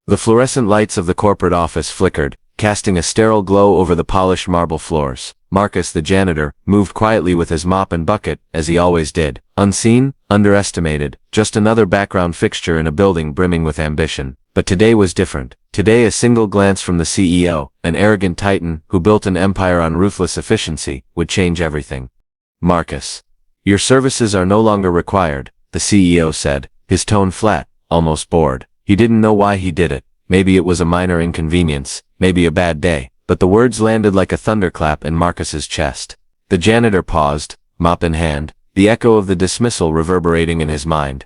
The fluorescent lights of the corporate office flickered, casting a sterile glow over the polished marble floors. Marcus, the janitor, moved quietly with his mop and bucket, as he always did. Unseen, underestimated, just another background fixture in a building brimming with ambition. But today was different. Today a single glance from the CEO, an arrogant titan who built an empire on ruthless efficiency, would change everything. Marcus, your services are no longer required, the CEO said, his tone flat, almost bored. He didn't know why he did it. Maybe it was a minor inconvenience, maybe a bad day, but the words landed like a thunderclap in Marcus's chest. The janitor paused, mop in hand, the echo of the dismissal reverberating in his mind.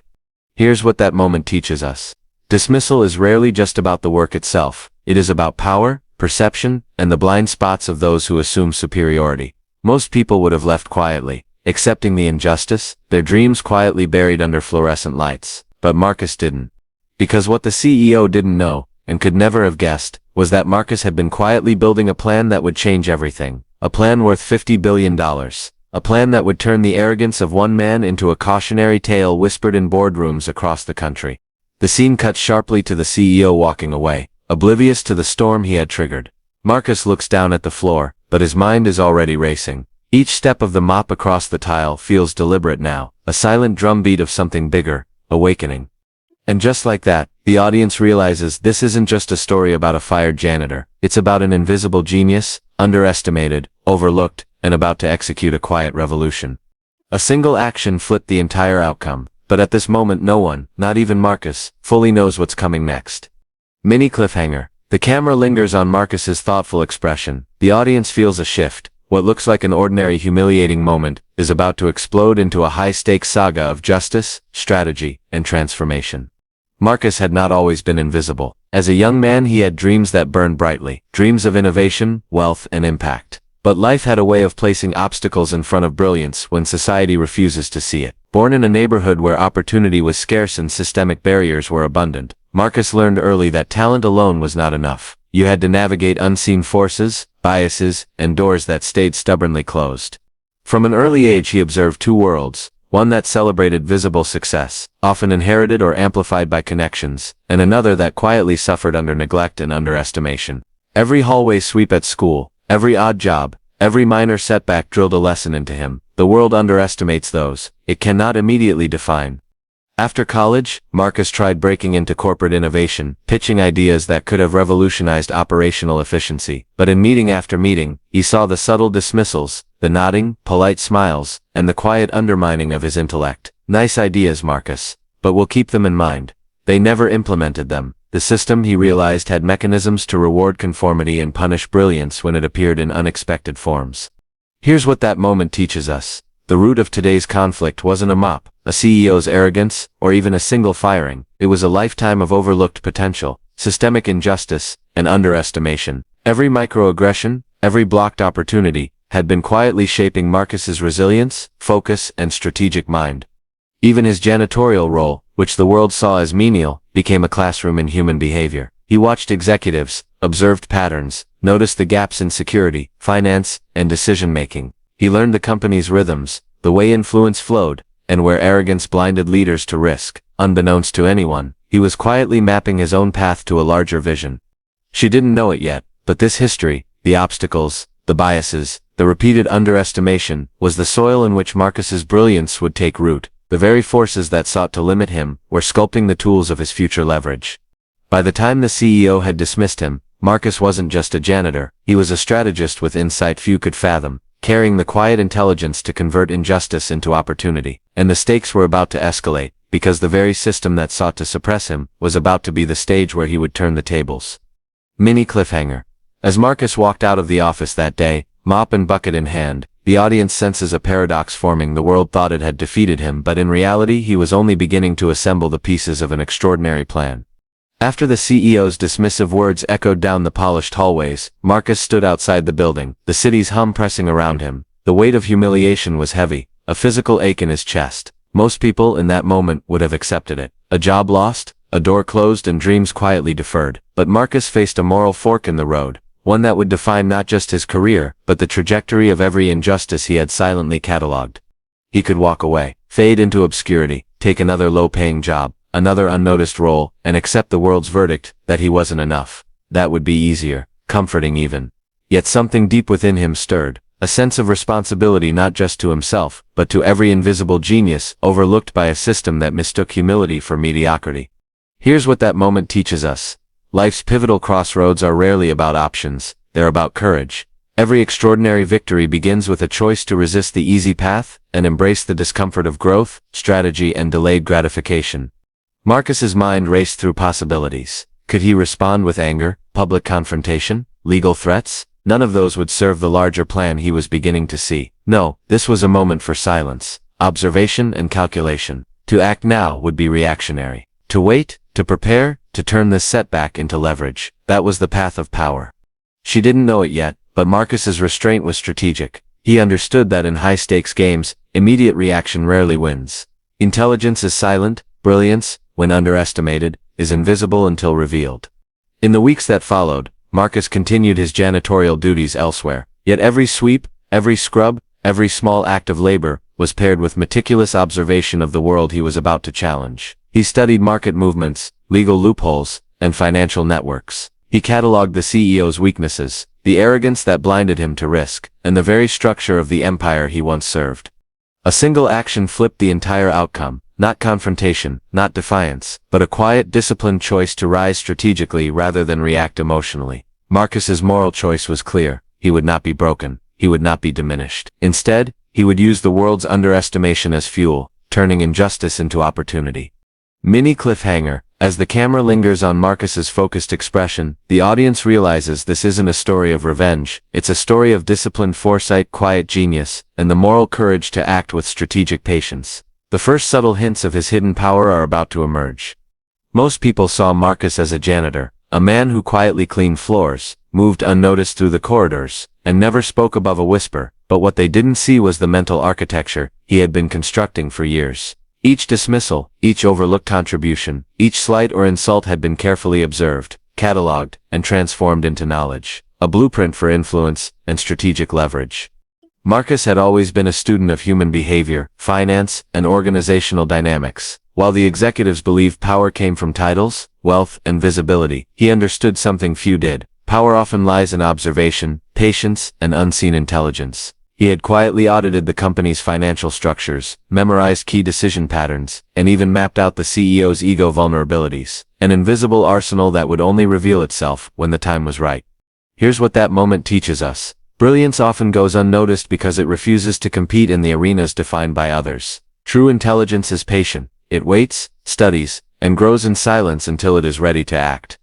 Here's what that moment teaches us. Dismissal is rarely just about the work itself. It is about power, perception, and the blind spots of those who assume superiority. Most people would have left quietly, accepting the injustice, their dreams quietly buried under fluorescent lights. But Marcus didn't. Because what the CEO didn't know, and could never have guessed, was that Marcus had been quietly building a plan that would change everything. A plan worth $50 billion. A plan that would turn the arrogance of one man into a cautionary tale whispered in boardrooms across the country. The scene cut sharply to the CEO walking away, oblivious to the storm he had triggered. Marcus looks down at the floor, but his mind is already racing. Each step of the mop across the tile feels deliberate now, a silent drumbeat of something bigger, awakening. And just like that, the audience realizes this isn't just a story about a fired janitor. It's about an invisible genius, underestimated, overlooked, and about to execute a quiet revolution. A single action flipped the entire outcome, but at this moment no one, not even Marcus, fully knows what's coming next. Mini cliffhanger. The camera lingers on Marcus's thoughtful expression. The audience feels a shift. What looks like an ordinary humiliating moment is about to explode into a high-stakes saga of justice, strategy, and transformation. Marcus had not always been invisible. As a young man he had dreams that burned brightly, dreams of innovation, wealth, and impact. But life had a way of placing obstacles in front of brilliance when society refuses to see it. Born in a neighborhood where opportunity was scarce and systemic barriers were abundant, Marcus learned early that talent alone was not enough. You had to navigate unseen forces, biases, and doors that stayed stubbornly closed. From an early age he observed two worlds, one that celebrated visible success, often inherited or amplified by connections, and another that quietly suffered under neglect and underestimation. Every hallway sweep at school, every odd job, every minor setback drilled a lesson into him. The world underestimates those it cannot immediately define. After college, Marcus tried breaking into corporate innovation, pitching ideas that could have revolutionized operational efficiency. But in meeting after meeting, he saw the subtle dismissals, the nodding, polite smiles, and the quiet undermining of his intellect. Nice ideas, Marcus, but we'll keep them in mind. They never implemented them. The system, he realized, had mechanisms to reward conformity and punish brilliance when it appeared in unexpected forms. Here's what that moment teaches us. The root of today's conflict wasn't a mop, a CEO's arrogance, or even a single firing. It was a lifetime of overlooked potential, systemic injustice, and underestimation. Every microaggression, every blocked opportunity, had been quietly shaping Marcus's resilience, focus, and strategic mind. Even his janitorial role, which the world saw as menial, became a classroom in human behavior. He watched executives, observed patterns, noticed the gaps in security, finance, and decision-making. He learned the company's rhythms, the way influence flowed, and where arrogance blinded leaders to risk. Unbeknownst to anyone, he was quietly mapping his own path to a larger vision. She didn't know it yet, but this history, the obstacles, the biases, the repeated underestimation, was the soil in which Marcus's brilliance would take root. The very forces that sought to limit him were sculpting the tools of his future leverage. By the time the CEO had dismissed him, Marcus wasn't just a janitor, he was a strategist with insight few could fathom, carrying the quiet intelligence to convert injustice into opportunity. And the stakes were about to escalate, because the very system that sought to suppress him was about to be the stage where he would turn the tables. Mini cliffhanger. As Marcus walked out of the office that day, mop and bucket in hand, the audience senses a paradox forming. The world thought it had defeated him, but in reality he was only beginning to assemble the pieces of an extraordinary plan. After the CEO's dismissive words echoed down the polished hallways, Marcus stood outside the building, the city's hum pressing around him. The weight of humiliation was heavy, a physical ache in his chest. Most people in that moment would have accepted it. A job lost, a door closed, and dreams quietly deferred. But Marcus faced a moral fork in the road, one that would define not just his career, but the trajectory of every injustice he had silently catalogued. He could walk away, fade into obscurity, take another low-paying job, another unnoticed role, and accept the world's verdict that he wasn't enough. That would be easier, comforting even. Yet something deep within him stirred, a sense of responsibility not just to himself, but to every invisible genius overlooked by a system that mistook humility for mediocrity. Here's what that moment teaches us. Life's pivotal crossroads are rarely about options, they're about courage. Every extraordinary victory begins with a choice to resist the easy path and embrace the discomfort of growth, strategy, and delayed gratification. Marcus's mind raced through possibilities. Could he respond with anger, public confrontation, legal threats? None of those would serve the larger plan he was beginning to see. No, this was a moment for silence, observation, and calculation. To act now would be reactionary. To wait, to prepare, to turn this setback into leverage. That was the path of power. She didn't know it yet, but Marcus's restraint was strategic. He understood that in high-stakes games, immediate reaction rarely wins. Intelligence is silent, brilliance, when underestimated, is invisible until revealed. In the weeks that followed, Marcus continued his janitorial duties elsewhere. Yet every sweep, every scrub, every small act of labor was paired with meticulous observation of the world he was about to challenge. He studied market movements, legal loopholes, and financial networks. He cataloged the CEO's weaknesses, the arrogance that blinded him to risk, and the very structure of the empire he once served. A single action flipped the entire outcome, not confrontation, not defiance, but a quiet, disciplined choice to rise strategically rather than react emotionally. Marcus's moral choice was clear. He would not be broken. He would not be diminished. Instead, he would use the world's underestimation as fuel, turning injustice into opportunity. Mini cliffhanger. As the camera lingers on Marcus's focused expression, the audience realizes this isn't a story of revenge, it's a story of disciplined foresight, quiet genius, and the moral courage to act with strategic patience. The first subtle hints of his hidden power are about to emerge. Most people saw Marcus as a janitor, a man who quietly cleaned floors, moved unnoticed through the corridors, and never spoke above a whisper, but what they didn't see was the mental architecture he had been constructing for years. Each dismissal, each overlooked contribution, each slight or insult had been carefully observed, cataloged, and transformed into knowledge, a blueprint for influence and strategic leverage. Marcus had always been a student of human behavior, finance, and organizational dynamics. While the executives believed power came from titles, wealth, and visibility, he understood something few did. Power often lies in observation, patience, and unseen intelligence. He had quietly audited the company's financial structures, memorized key decision patterns, and even mapped out the CEO's ego vulnerabilities, an invisible arsenal that would only reveal itself when the time was right. Here's what that moment teaches us. Brilliance often goes unnoticed because it refuses to compete in the arenas defined by others. True intelligence is patient. It waits, studies, and grows in silence until it is ready to act.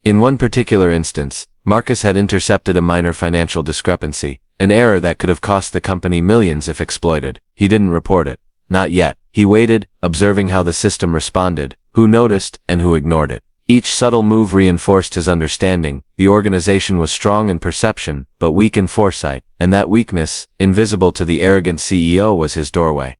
In one particular instance, Marcus had intercepted a minor financial discrepancy, an error that could have cost the company millions if exploited. He didn't report it. Not yet. He waited, observing how the system responded, who noticed, and who ignored it. Each subtle move reinforced his understanding. The organization was strong in perception, but weak in foresight, and that weakness, invisible to the arrogant CEO, was his doorway.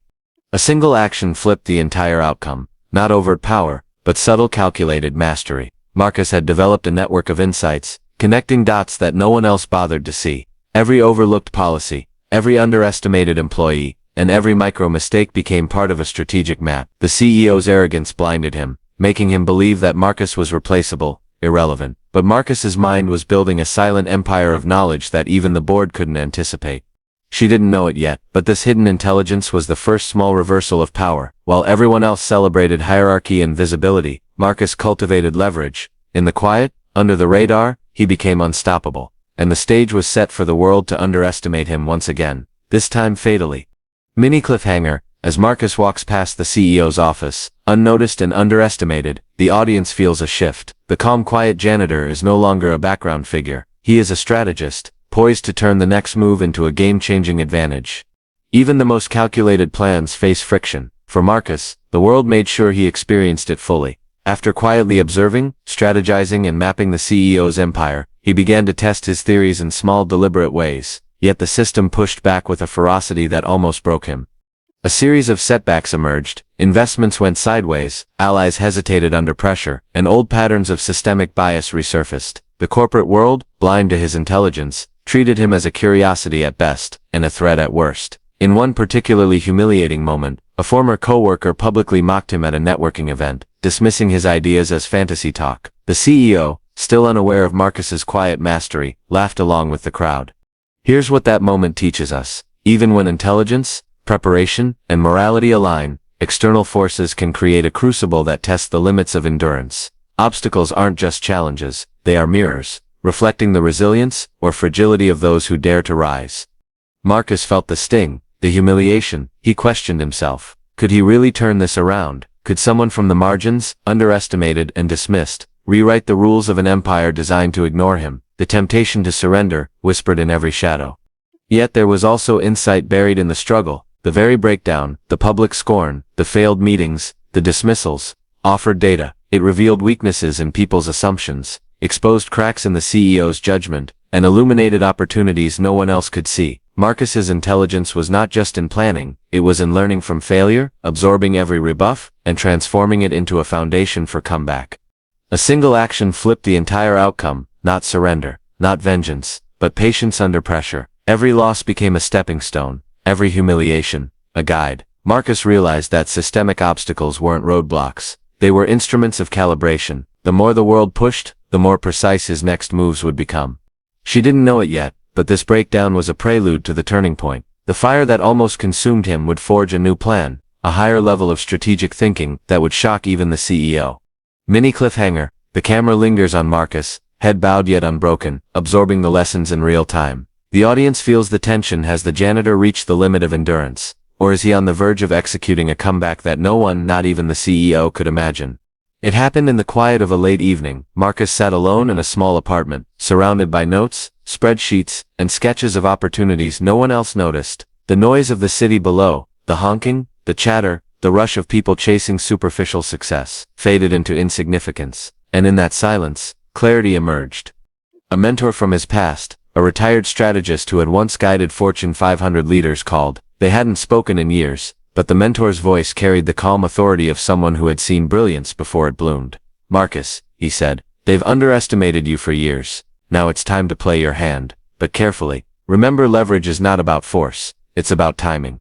A single action flipped the entire outcome. Not overt power, but subtle calculated mastery. Marcus had developed a network of insights, connecting dots that no one else bothered to see. Every overlooked policy, every underestimated employee, and every micro mistake became part of a strategic map. The CEO's arrogance blinded him, making him believe that Marcus was replaceable, irrelevant. But Marcus's mind was building a silent empire of knowledge that even the board couldn't anticipate. She didn't know it yet, but this hidden intelligence was the first small reversal of power. While everyone else celebrated hierarchy and visibility, Marcus cultivated leverage. In the quiet, under the radar, he became unstoppable. And the stage was set for the world to underestimate him once again, this time fatally. Mini cliffhanger. As Marcus walks past the CEO's office, unnoticed and underestimated, the audience feels a shift. The calm, quiet janitor is no longer a background figure. He is a strategist, poised to turn the next move into a game-changing advantage. Even the most calculated plans face friction. For Marcus, the world made sure he experienced it fully. After quietly observing, strategizing, and mapping the CEO's empire, he began to test his theories in small, deliberate ways, yet the system pushed back with a ferocity that almost broke him. A series of setbacks emerged, investments went sideways, allies hesitated under pressure, and old patterns of systemic bias resurfaced. The corporate world, blind to his intelligence, treated him as a curiosity at best, and a threat at worst. In one particularly humiliating moment, a former coworker publicly mocked him at a networking event, dismissing his ideas as fantasy talk. The CEO, still unaware of Marcus's quiet mastery, laughed along with the crowd. Here's what that moment teaches us. Even when intelligence, preparation, and morality align, external forces can create a crucible that tests the limits of endurance. Obstacles aren't just challenges, they are mirrors, reflecting the resilience or fragility of those who dare to rise. Marcus felt the sting, the humiliation. He questioned himself. Could he really turn this around? Could someone from the margins, underestimated and dismissed, rewrite the rules of an empire designed to ignore him? The temptation to surrender whispered in every shadow. Yet there was also insight buried in the struggle. The very breakdown, the public scorn, the failed meetings, the dismissals, offered data. It revealed weaknesses in people's assumptions, exposed cracks in the CEO's judgment, and illuminated opportunities no one else could see. Marcus's intelligence was not just in planning, it was in learning from failure, absorbing every rebuff, and transforming it into a foundation for comeback. A single action flipped the entire outcome, not surrender, not vengeance, but patience under pressure. Every loss became a stepping stone, every humiliation, a guide. Marcus realized that systemic obstacles weren't roadblocks, they were instruments of calibration. The more the world pushed, the more precise his next moves would become. She didn't know it yet, but this breakdown was a prelude to the turning point. The fire that almost consumed him would forge a new plan, a higher level of strategic thinking that would shock even the CEO. Mini cliffhanger. The camera lingers on Marcus, head bowed yet unbroken, absorbing the lessons in real time. The audience feels the tension. Has the janitor reached the limit of endurance? Or is he on the verge of executing a comeback that no one, not even the CEO, could imagine? It happened in the quiet of a late evening. Marcus sat alone in a small apartment, surrounded by notes, spreadsheets, and sketches of opportunities no one else noticed. The noise of the city below, the honking, the chatter, the rush of people chasing superficial success, faded into insignificance. And in that silence, clarity emerged. A mentor from his past, a retired strategist who had once guided Fortune 500 leaders called. They hadn't spoken in years, but the mentor's voice carried the calm authority of someone who had seen brilliance before it bloomed. Marcus, he said, they've underestimated you for years. Now it's time to play your hand, but carefully. Remember, leverage is not about force, it's about timing.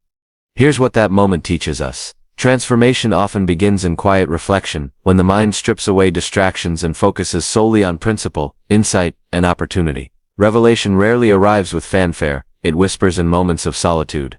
Here's what that moment teaches us. Transformation often begins in quiet reflection, when the mind strips away distractions and focuses solely on principle, insight, and opportunity. Revelation rarely arrives with fanfare, it whispers in moments of solitude.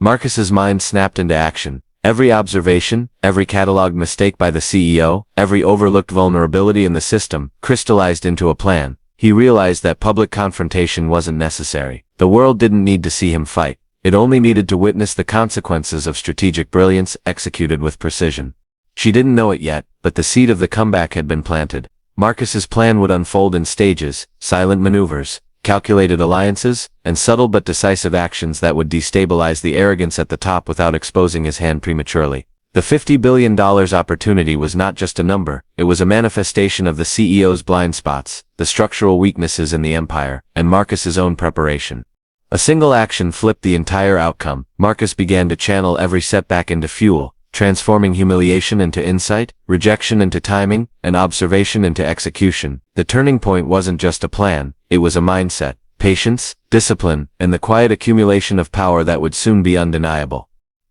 Marcus's mind snapped into action. Every observation, every cataloged mistake by the CEO, every overlooked vulnerability in the system, crystallized into a plan. He realized that public confrontation wasn't necessary. The world didn't need to see him fight. It only needed to witness the consequences of strategic brilliance executed with precision. She didn't know it yet, but the seed of the comeback had been planted. Marcus's plan would unfold in stages, silent maneuvers, calculated alliances, and subtle but decisive actions that would destabilize the arrogance at the top without exposing his hand prematurely. The $50 billion opportunity was not just a number, it was a manifestation of the CEO's blind spots, the structural weaknesses in the empire, and Marcus's own preparation. A single action flipped the entire outcome. Marcus began to channel every setback into fuel, transforming humiliation into insight, rejection into timing, and observation into execution. The turning point wasn't just a plan, it was a mindset, patience, discipline, and the quiet accumulation of power that would soon be undeniable.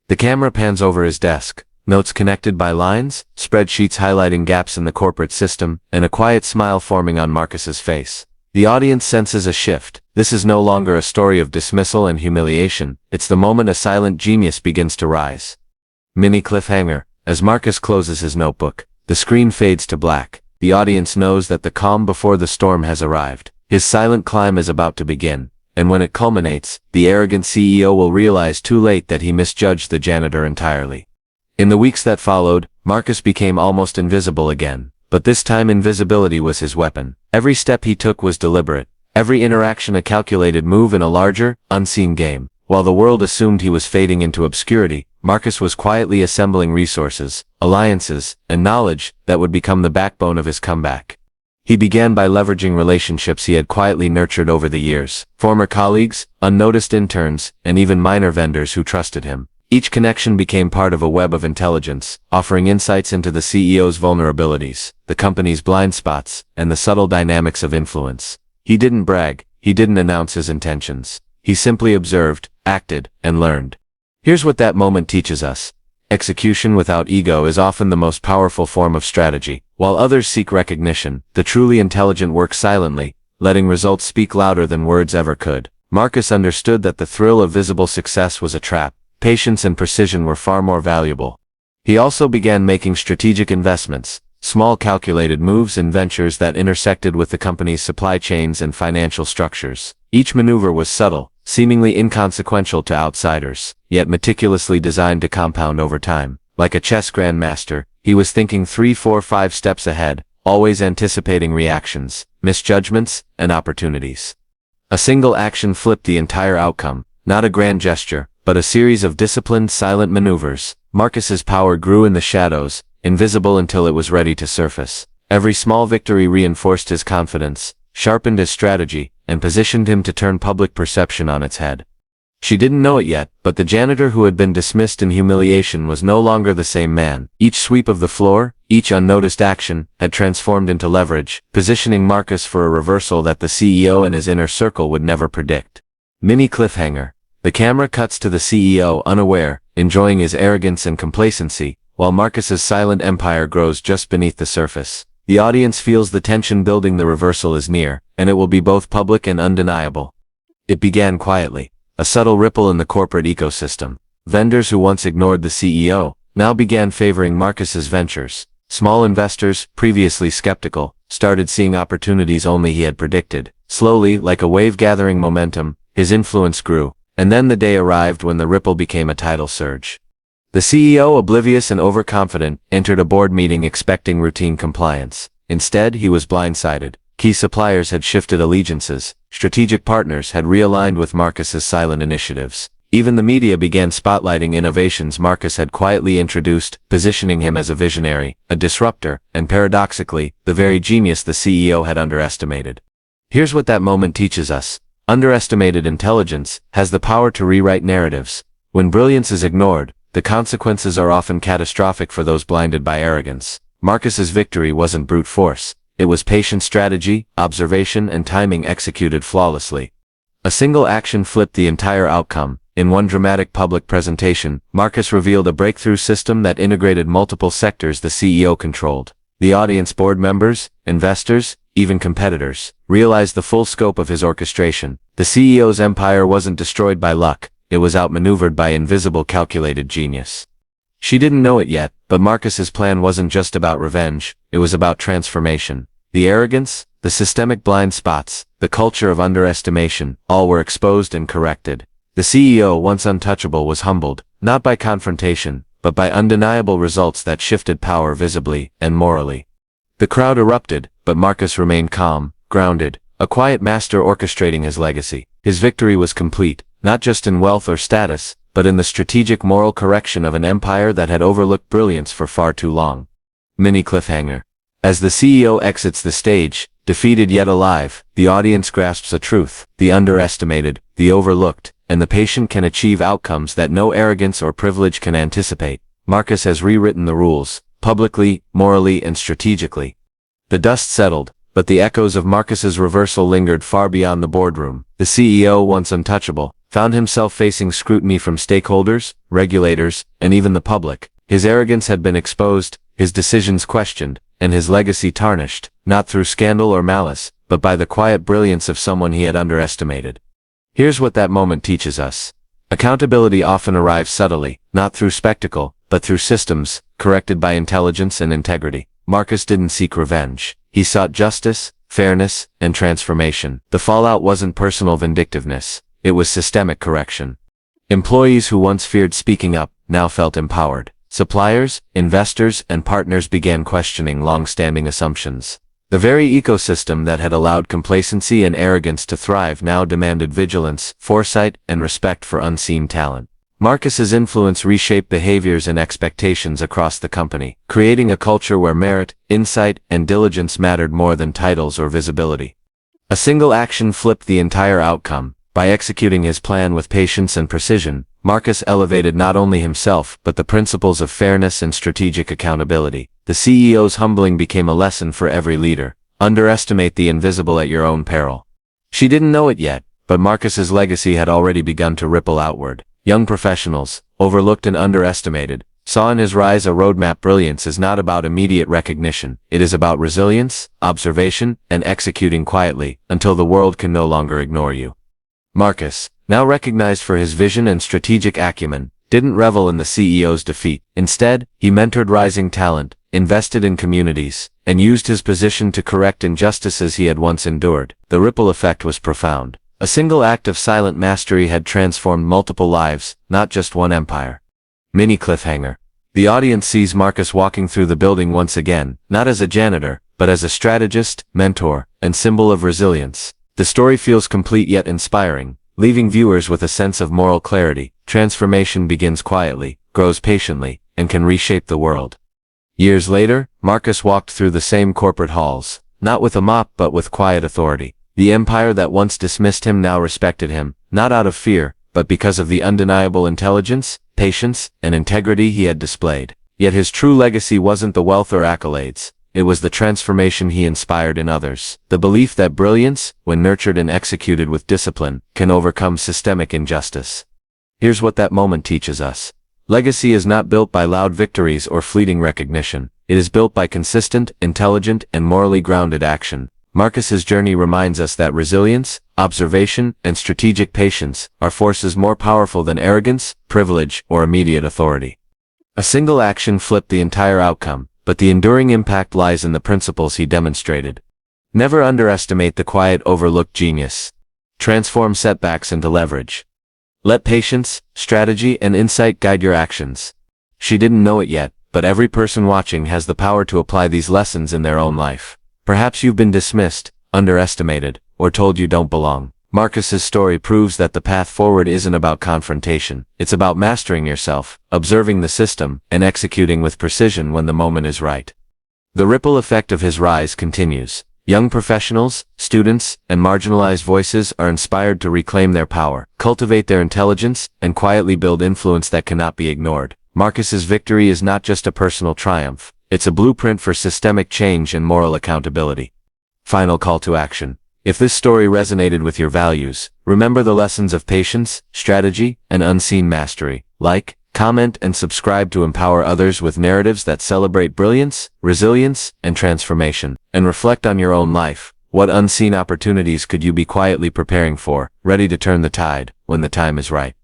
The camera pans over his desk, notes connected by lines, spreadsheets highlighting gaps in the corporate system, and a quiet smile forming on Marcus's face. The audience senses a shift. This is no longer a story of dismissal and humiliation, it's the moment a silent genius begins to rise. Mini cliffhanger. As Marcus closes his notebook, the screen fades to black. The audience knows that the calm before the storm has arrived. His silent climb is about to begin, and when it culminates, the arrogant CEO will realize too late that he misjudged the janitor entirely. In the weeks that followed, Marcus became almost invisible again, but this time invisibility was his weapon. Every step he took was deliberate, every interaction a calculated move in a larger, unseen game. While the world assumed he was fading into obscurity, Marcus was quietly assembling resources, alliances, and knowledge that would become the backbone of his comeback. He began by leveraging relationships he had quietly nurtured over the years, former colleagues, unnoticed interns, and even minor vendors who trusted him. Each connection became part of a web of intelligence, offering insights into the CEO's vulnerabilities, the company's blind spots, and the subtle dynamics of influence. He didn't brag, he didn't announce his intentions. He simply observed, acted, and learned. Here's what that moment teaches us. Execution without ego is often the most powerful form of strategy. While others seek recognition, the truly intelligent work silently, letting results speak louder than words ever could. Marcus understood that the thrill of visible success was a trap. Patience and precision were far more valuable. He also began making strategic investments, small calculated moves in ventures that intersected with the company's supply chains and financial structures. Each maneuver was subtle, seemingly inconsequential to outsiders, yet meticulously designed to compound over time. Like a chess grandmaster, he was thinking 3, 4, 5 steps ahead, always anticipating reactions, misjudgments, and opportunities. A single action flipped the entire outcome, not a grand gesture, but a series of disciplined, silent maneuvers. Marcus's power grew in the shadows, invisible until it was ready to surface. Every small victory reinforced his confidence, sharpened his strategy, and positioned him to turn public perception on its head. She didn't know it yet, but the janitor who had been dismissed in humiliation was no longer the same man. Each sweep of the floor, each unnoticed action, had transformed into leverage, positioning Marcus for a reversal that the CEO and his inner circle would never predict. Mini cliffhanger. The camera cuts to the CEO unaware, enjoying his arrogance and complacency, while Marcus's silent empire grows just beneath the surface. The audience feels the tension building. The reversal is near, and it will be both public and undeniable. It began quietly, a subtle ripple in the corporate ecosystem. Vendors who once ignored the CEO, now began favoring Marcus's ventures. Small investors, previously skeptical, started seeing opportunities only he had predicted. Slowly, like a wave gathering momentum, his influence grew, and then the day arrived when the ripple became a tidal surge. The CEO, oblivious and overconfident, entered a board meeting expecting routine compliance. Instead, he was blindsided. Key suppliers had shifted allegiances. Strategic partners had realigned with Marcus's silent initiatives. Even the media began spotlighting innovations Marcus had quietly introduced, positioning him as a visionary, a disruptor, and paradoxically, the very genius the CEO had underestimated. Here's what that moment teaches us. Underestimated intelligence has the power to rewrite narratives. When brilliance is ignored, the consequences are often catastrophic for those blinded by arrogance. Marcus's victory wasn't brute force. It was patient strategy, observation, and timing executed flawlessly. A single action flipped the entire outcome. In one dramatic public presentation, Marcus revealed a breakthrough system that integrated multiple sectors the CEO controlled. The audience, board members, investors, even competitors, realized the full scope of his orchestration. The CEO's empire wasn't destroyed by luck. It was outmaneuvered by invisible calculated genius. She didn't know it yet, but Marcus's plan wasn't just about revenge, it was about transformation. The arrogance, the systemic blind spots, the culture of underestimation, all were exposed and corrected. The CEO, once untouchable, was humbled, not by confrontation, but by undeniable results that shifted power visibly and morally. The crowd erupted, but Marcus remained calm, grounded, a quiet master orchestrating his legacy. His victory was complete, not just in wealth or status, but in the strategic moral correction of an empire that had overlooked brilliance for far too long. Mini cliffhanger. As the CEO exits the stage, defeated yet alive, the audience grasps a truth. The underestimated, the overlooked, and the patient can achieve outcomes that no arrogance or privilege can anticipate. Marcus has rewritten the rules, publicly, morally, and strategically. The dust settled, but the echoes of Marcus's reversal lingered far beyond the boardroom. The CEO, once untouchable, found himself facing scrutiny from stakeholders, regulators, and even the public. His arrogance had been exposed, his decisions questioned, and his legacy tarnished, not through scandal or malice, but by the quiet brilliance of someone he had underestimated. Here's what that moment teaches us. Accountability often arrives subtly, not through spectacle, but through systems, corrected by intelligence and integrity. Marcus didn't seek revenge. He sought justice, fairness, and transformation. The fallout wasn't personal vindictiveness. It was systemic correction. Employees who once feared speaking up now felt empowered. Suppliers, investors, and partners began questioning long-standing assumptions. The very ecosystem that had allowed complacency and arrogance to thrive now demanded vigilance, foresight, and respect for unseen talent. Marcus's influence reshaped behaviors and expectations across the company, creating a culture where merit, insight, and diligence mattered more than titles or visibility. A single action flipped the entire outcome. By executing his plan with patience and precision, Marcus elevated not only himself but the principles of fairness and strategic accountability. The CEO's humbling became a lesson for every leader. Underestimate the invisible at your own peril. She didn't know it yet, but Marcus's legacy had already begun to ripple outward. Young professionals, overlooked and underestimated, saw in his rise a roadmap. Brilliance is not about immediate recognition. It is about resilience, observation, and executing quietly until the world can no longer ignore you. Marcus, now recognized for his vision and strategic acumen, didn't revel in the CEO's defeat. Instead, he mentored rising talent, invested in communities, and used his position to correct injustices he had once endured. The ripple effect was profound. A single act of silent mastery had transformed multiple lives, not just one empire. Mini cliffhanger. The audience sees Marcus walking through the building once again, not as a janitor, but as a strategist, mentor, and symbol of resilience. The story feels complete yet inspiring, leaving viewers with a sense of moral clarity. Transformation begins quietly, grows patiently, and can reshape the world. Years later, Marcus walked through the same corporate halls, not with a mop but with quiet authority. The empire that once dismissed him now respected him, not out of fear, but because of the undeniable intelligence, patience, and integrity he had displayed. Yet his true legacy wasn't the wealth or accolades. It was the transformation he inspired in others. The belief that brilliance, when nurtured and executed with discipline, can overcome systemic injustice. Here's what that moment teaches us. Legacy is not built by loud victories or fleeting recognition. It is built by consistent, intelligent, and morally grounded action. Marcus's journey reminds us that resilience, observation, and strategic patience are forces more powerful than arrogance, privilege, or immediate authority. A single action flipped the entire outcome, but the enduring impact lies in the principles he demonstrated. Never underestimate the quiet, overlooked genius. Transform setbacks into leverage. Let patience, strategy, and insight guide your actions. She didn't know it yet, but every person watching has the power to apply these lessons in their own life. Perhaps you've been dismissed, underestimated, or told you don't belong. Marcus's story proves that the path forward isn't about confrontation. It's about mastering yourself, observing the system, and executing with precision when the moment is right. The ripple effect of his rise continues. Young professionals, students, and marginalized voices are inspired to reclaim their power, cultivate their intelligence, and quietly build influence that cannot be ignored. Marcus's victory is not just a personal triumph. It's a blueprint for systemic change and moral accountability. Final call to action. If this story resonated with your values, remember the lessons of patience, strategy, and unseen mastery. Like, comment, and subscribe to empower others with narratives that celebrate brilliance, resilience, and transformation. And reflect on your own life. What unseen opportunities could you be quietly preparing for, ready to turn the tide when the time is right?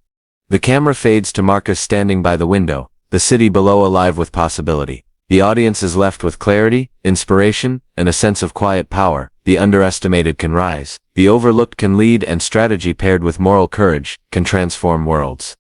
The camera fades to Marcus standing by the window, the city below alive with possibility. The audience is left with clarity, inspiration, and a sense of quiet power. The underestimated can rise, the overlooked can lead, and strategy paired with moral courage can transform worlds.